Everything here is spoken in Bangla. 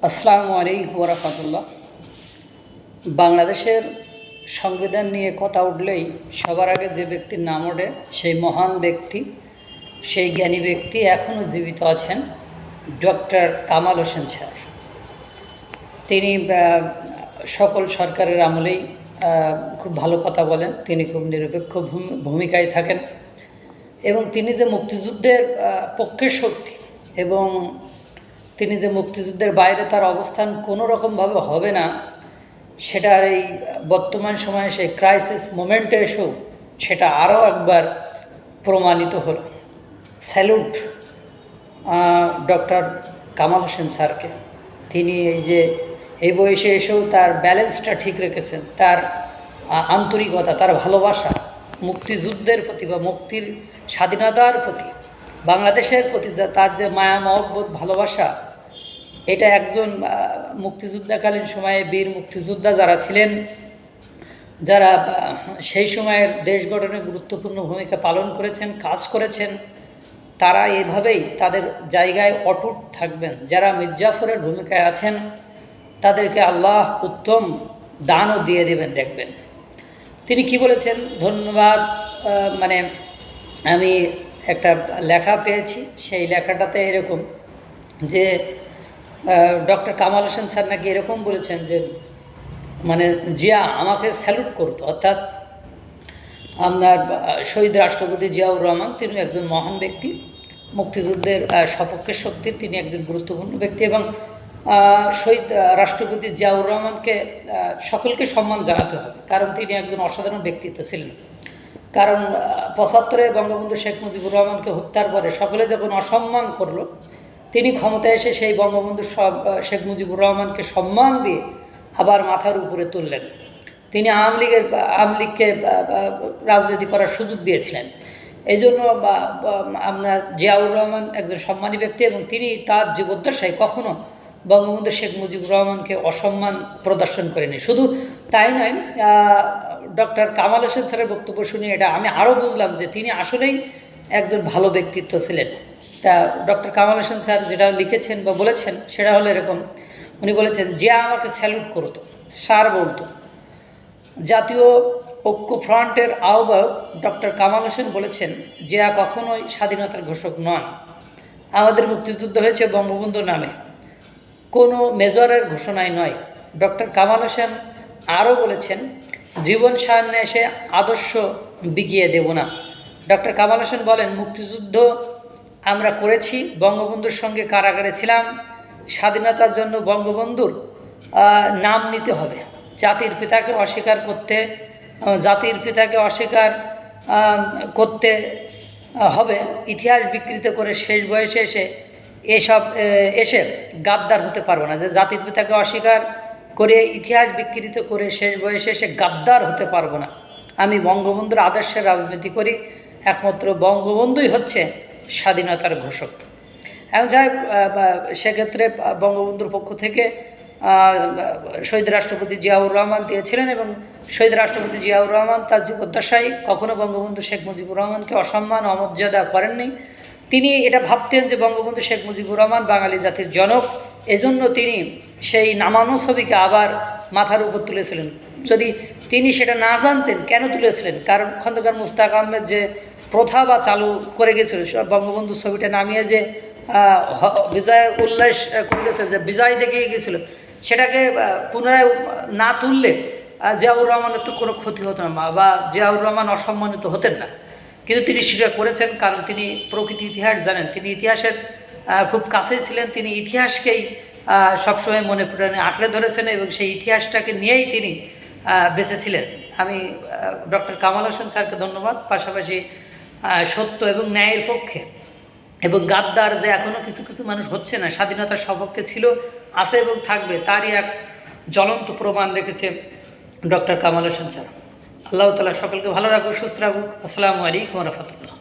আসসালামু আলাইকুম রাহমাতুল্লাহ। বাংলাদেশের সংবিধান নিয়ে কথা উঠলেই সবার আগে যে ব্যক্তির নাম ওঠে সেই মহান ব্যক্তি, সেই জ্ঞানী ব্যক্তি এখনও জীবিত আছেন, ডক্টর কামাল হোসেন স্যার। তিনি সকল সরকারের আমলেই খুব ভালো কথা বলেন, তিনি খুব নিরপেক্ষ ভূমিকায় থাকেন এবং তিনি যে মুক্তিযুদ্ধের পক্ষের শক্তি এবং তিনি যে মুক্তিযুদ্ধের বাইরে তার অবস্থান কোনো রকমভাবে হবে না, সেটার এই বর্তমান সময়ে সেই ক্রাইসিস মোমেন্টে এসেও সেটা আরও একবার প্রমাণিত হলো। স্যালুট ডক্টর কামাল হোসেন স্যারকে। তিনি এই বয়সে এসেও তার ব্যালেন্সটা ঠিক রেখেছেন, তার আন্তরিকতা, তার ভালোবাসা মুক্তিযুদ্ধের প্রতি বা মুক্তির স্বাধীনতার প্রতি, বাংলাদেশের প্রতি তার যে মায়া মহব্বত ভালোবাসা, এটা একজন মুক্তিযুদ্ধকালীন সময়ে বীর মুক্তিযোদ্ধা যারা ছিলেন, যারা সেই সময়ের দেশ গঠনে গুরুত্বপূর্ণ ভূমিকা পালন করেছেন, কাজ করেছেন, তারা এভাবেই তাদের জায়গায় অটুট থাকবেন। যারা মির্জাফরের ভূমিকায় আছেন তাদেরকে আল্লাহ উত্তম দানও দিয়ে দেবেন, দেখবেন। তিনি কি বলেছেন, ধন্যবাদ। আমি একটা লেখা পেয়েছি, সেই লেখাটাতে এরকম যে ডক্টর কামাল হোসেন স্যার নাকি এরকম বলেছেন যে জিয়া আমাকে স্যালুট করতো, অর্থাৎ আপনার শহীদ রাষ্ট্রপতি জিয়াউর রহমান, তিনি একজন মহান ব্যক্তি, মুক্তিযুদ্ধের সপক্ষের শক্তির তিনি একজন গুরুত্বপূর্ণ ব্যক্তি এবং শহীদ রাষ্ট্রপতি জিয়াউর রহমানকে সকলকে সম্মান জানাতে হবে, কারণ তিনি একজন অসাধারণ ব্যক্তিত্ব ছিলেন। কারণ ৭৫-এ বঙ্গবন্ধু শেখ মুজিবুর রহমানকে হত্যার পরে সকলে যখন অসম্মান করলো, তিনি ক্ষমতায় এসে সেই বঙ্গবন্ধু শেখ মুজিবুর রহমানকে সম্মান দিয়ে আবার মাথার উপরে তুললেন। তিনি আওয়ামী লীগকে রাজনীতি করার সুযোগ দিয়েছিলেন। এই জন্য আপনার জিয়াউর রহমান একজন সম্মানী ব্যক্তি এবং তিনি তার জীবদ্দশায় কখনো বঙ্গবন্ধু শেখ মুজিবুর রহমানকে অসম্মান প্রদর্শন করেনি। শুধু তাই নয়, ডক্টর কামাল হোসেন স্যারের বক্তব্য শুনে এটা আমি আরও বুঝলাম যে তিনি আসলেই একজন ভালো ব্যক্তিত্ব ছিলেন। তা ডক্টর কামাল হোসেন স্যার যেটা লিখেছেন বা বলেছেন সেটা হলো এরকম, উনি বলেছেন, জিয়া আমাকে স্যালুট করতো, স্যার বলতো। জাতীয় ঐক্য ফ্রন্টের আহ্বায়ক ডক্টর কামাল হোসেন বলেছেন, জিয়া কখনোই স্বাধীনতার ঘোষক নন। আমাদের মুক্তিযুদ্ধ হয়েছে বঙ্গবন্ধুর নামে, কোনো মেজরের ঘোষণায় নয়। ডক্টর কামাল হোসেন আরও বলেছেন, জীবন সামনে এসে আদর্শ বিকিয়ে দেব না। ডক্টর কামাল হোসেন বলেন, মুক্তিযুদ্ধ আমরা করেছি, বঙ্গবন্ধুর সঙ্গে কারাগারে ছিলাম। স্বাধীনতার জন্য বঙ্গবন্ধুর নাম নিতে হবে। জাতির পিতাকে অস্বীকার করতে হবে। ইতিহাস বিকৃত করে শেষ বয়সে এসে গাদ্দার হতে পারবো না। যে জাতির পিতাকে অস্বীকার করে ইতিহাস বিকৃত করে শেষ বয়সে এসে গাদ্দার হতে পারবো না। আমি বঙ্গবন্ধুর আদর্শের রাজনীতি করি, একমাত্র বঙ্গবন্ধুই হচ্ছে স্বাধীনতার ঘোষক। এবং যাই সেক্ষেত্রে বঙ্গবন্ধুর পক্ষ থেকে শহীদ রাষ্ট্রপতি জিয়াউর রহমান দিয়েছিলেন এবং শহীদ রাষ্ট্রপতি জিয়াউর রহমান তার জীবদ্দশায় কখনো বঙ্গবন্ধু শেখ মুজিবুর রহমানকে অসম্মান অমর্যাদা করেননি। তিনি এটা ভাবতেন যে বঙ্গবন্ধু শেখ মুজিবুর রহমান বাঙালি জাতির জনক, এজন্য তিনি সেই নামানো ছবিকে আবার মাথার উপর তুলেছিলেন। যদি তিনি সেটা না জানতেন কেন তুলেছিলেন, কারণ খন্দকার মুশতাক আহমেদ যে প্রথা বা চালু করে গেছিল, বঙ্গবন্ধু ছবিটা নামিয়ে যে বিজয় উল্লাস করেছিল, যে বিজয় দেখিয়ে গিয়েছিল, সেটাকে পুনরায় না তুললে জিয়াউর রহমানের তো কোনো ক্ষতি হতো না বা জিয়াউর রহমান অসম্মানিত হতেন না। কিন্তু তিনি সেটা করেছেন, কারণ তিনি প্রকৃতি ইতিহাস জানেন, তিনি ইতিহাসের খুব কাছেই ছিলেন। তিনি ইতিহাসকেই সবসময় মনে প্রাণে আঁকড়ে ধরেছেন এবং সেই ইতিহাসটাকে নিয়েই তিনি বেঁচেছিলেন। আমি ডক্টর কামাল হোসেন স্যারকে ধন্যবাদ। পাশাপাশি সত্য এবং ন্যায়ের পক্ষে এবং গাদ্দার যে এখনও কিছু কিছু মানুষ হচ্ছে না, স্বাধীনতার সপক্ষে ছিল, আছে এবং থাকবে, তারই এক জ্বলন্ত প্রমাণ রেখেছে ডক্টর কামাল হোসেন স্যার। আল্লাহ তাআলা সকলকে ভালো রাখুক, সুস্থ রাখুক। আসসালামু আলাইকুম ওয়া রাহমাতুল্লাহ।